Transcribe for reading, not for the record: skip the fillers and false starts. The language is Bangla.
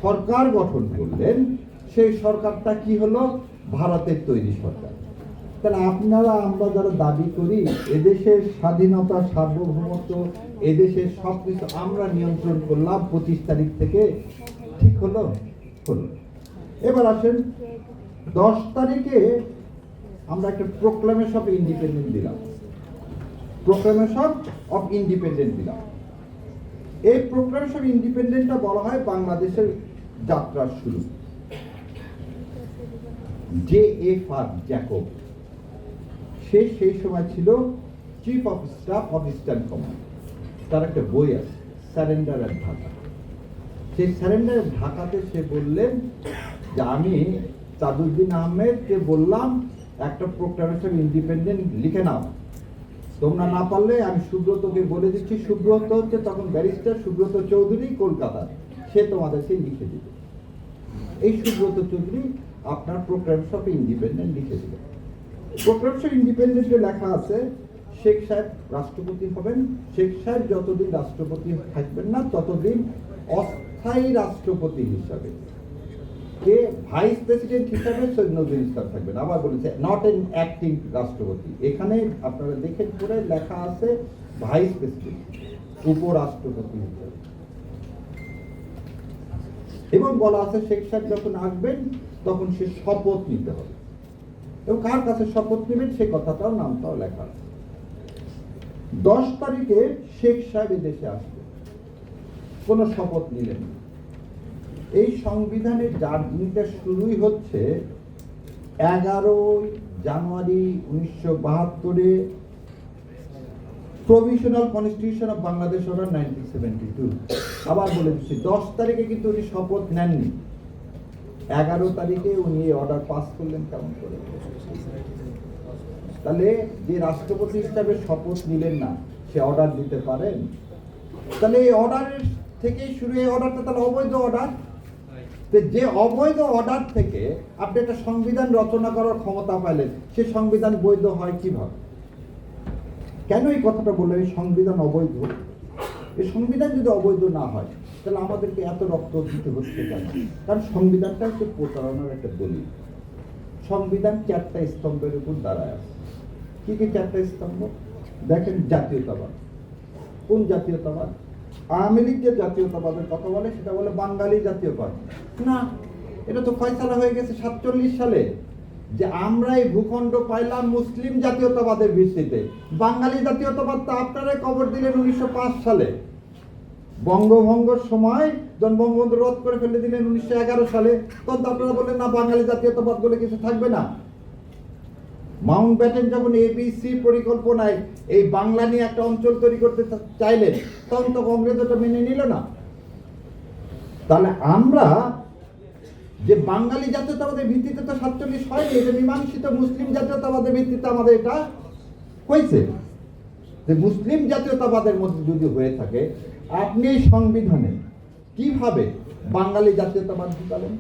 সরকার গঠন করলেন, সেই সরকারটা কি হলো? ভারতের তৈরি সরকার। তাহলে আমরা যারা দাবি করি এদেশের স্বাধীনতা, সার্বভৌমত্ব, এদেশের সবকিছু আমরা নিয়ন্ত্রণ করলাম 25 তারিখ থেকে, ঠিক হলো? হলো। এবার আসেন 10 তারিখে আমরা একটা প্রোক্লামেশন অফ ইন্ডিপেন্ডেন্স দিলাম। প্রোক্লামেশন অফ ইন্ডিপেন্ডেন্স দিলাম। এই প্রোক্লামেশন অফ ইন্ডিপেন্ডেন্সটা বলা হয় বাংলাদেশের যাত্রার শুরু। J.F.R. জ্যাকব, সেই সময় ছিল chief of staff of eastern command. তার একটা বই আছে, সারেন্ডার অ্যাট ঢাকা। সেই সারেন্ডার অ্যাট ঢাকাতে সে বললেন যে আমি তাজউদ্দিন আহমেদকে বললাম একটা প্রোক্লামেশন ইন্ডিপেন্ডেন্ট লিখে নাও, তোমরা না পারলে আমি সুব্রতকে বলে দিচ্ছি। সুব্রত হচ্ছে তখন ব্যারিস্টার সুব্রত চৌধুরী, কলকাতা, সে তোমাদেরকে লিখে দিবে। এই সুব্রত চৌধুরী আপনার প্রোক্লামেশন অফ ইন্ডিপেন্ডেন্ট লিখে দিবে। প্রোক্লামেশন ইন্ডিপেন্ডেন্টে লেখা আছে শেখ সাহেব রাষ্ট্রপতি হবেন। শেখ সাহেব যতদিন রাষ্ট্রপতি থাকবেন না ততদিন অস্থায়ী রাষ্ট্রপতি হিসাবে কে ভাইস প্রেসিডেন্ট হিসাবে সৈয়দ নজরুল ইসলাম থাকবেন। আবার বলেছে নট এন অ্যাক্টিং রাষ্ট্রপতি। এখানে আপনারা দেখেন পরে লেখা আছে ভাইস প্রেসিডেন্ট, উপরাষ্ট্রপতি হিসাবে। এবং বলা আছে শেখ সাহেব যখন আসবেন তখন সে শপথ নিতে হবে, এবং কার কাছে শপথ নেবেন সে কথাটাও নামটাও লেখা আছে। 10 তারিখে শেখ সাহেব দেশে আসবে, কোনো শপথ নিলেন না। এই সংবিধানের জার্নিটা শুরুই হচ্ছে 11 জানুয়ারি 1972 provisional constitution of Bangladesh order 1972। আবার বলে দিচ্ছি 10 তারিখে কিন্তু উনি শপথ নেননি, 11 তারিখে উনি এই অর্ডার পাস করলেন। কেমন করে? তাহলে যে রাষ্ট্রপতি হিসাবে শপথ নিলেন না সে অর্ডার দিতে পারেন? তাহলে এই অর্ডারের থেকেই শুরু। এই অর্ডারটা তাহলে অবৈধ অর্ডার। যে অবৈধ অর্ডার থেকে আপনি একটা সংবিধান রচনা করার ক্ষমতা পাইলেন, সে সংবিধান বৈধ হয় কিভাবে? কেন এই কথাটা বললেন এই সংবিধান অবৈধ? এই সংবিধান যদি অবৈধ না হয় তাহলে আমাদেরকে এত রক্ত দিতে হচ্ছে কেন? কারণ সংবিধানটা হচ্ছে প্রতারণার একটা দলিল। সংবিধান 4টা স্তম্ভের উপর দাঁড়ায় আছে। কি কি 4টা স্তম্ভ? দেখেন, জাতীয়তাবাদ। কোন জাতীয়তাবাদ? আওয়ামী লীগ যে জাতীয়তাবাদের কথা বলে সেটা বলে বাঙালি জাতীয়বাদ। না, এটা তো ফয়সালা হয়ে গেছে 47 সালে যে আমরা এই ভূখণ্ড পাইলাম মুসলিম জাতীয়তাবাদের ভিত্তিতে। বাঙালি জাতীয়তাবাদ তো আপনারাই কবর দিলেন 1905 সালে। বঙ্গভঙ্গের সময় যখন বঙ্গবন্ধু রদ করে ফেলে দিলেন 1911 সালে, তখন আপনারা বললেন না বাঙালি জাতীয়তাবাদ বলে কিছু থাকবে না। মাউন্ট ব্যাটেন যখন ABC পরিকল্পনায় এই বাংলা নিয়ে একটা অঞ্চল তৈরি করতে চাইলেন তখন তো কংগ্রেস ওটা মেনে নিল না। তাহলে আমরা যে বাঙালি জাতীয়তাবাদের ভিত্তিতে তো 47 হয়নি, এটা মীমাংসিত মুসলিম জাতীয়তাবাদের ভিত্তিতে আমাদের এটা হয়েছে। যে মুসলিম জাতীয়তাবাদের মধ্যে যদি হয়ে থাকে, আপনি সংবিধানে কিভাবে বাঙালি জাতীয়তাবাদ ঢুকালেন?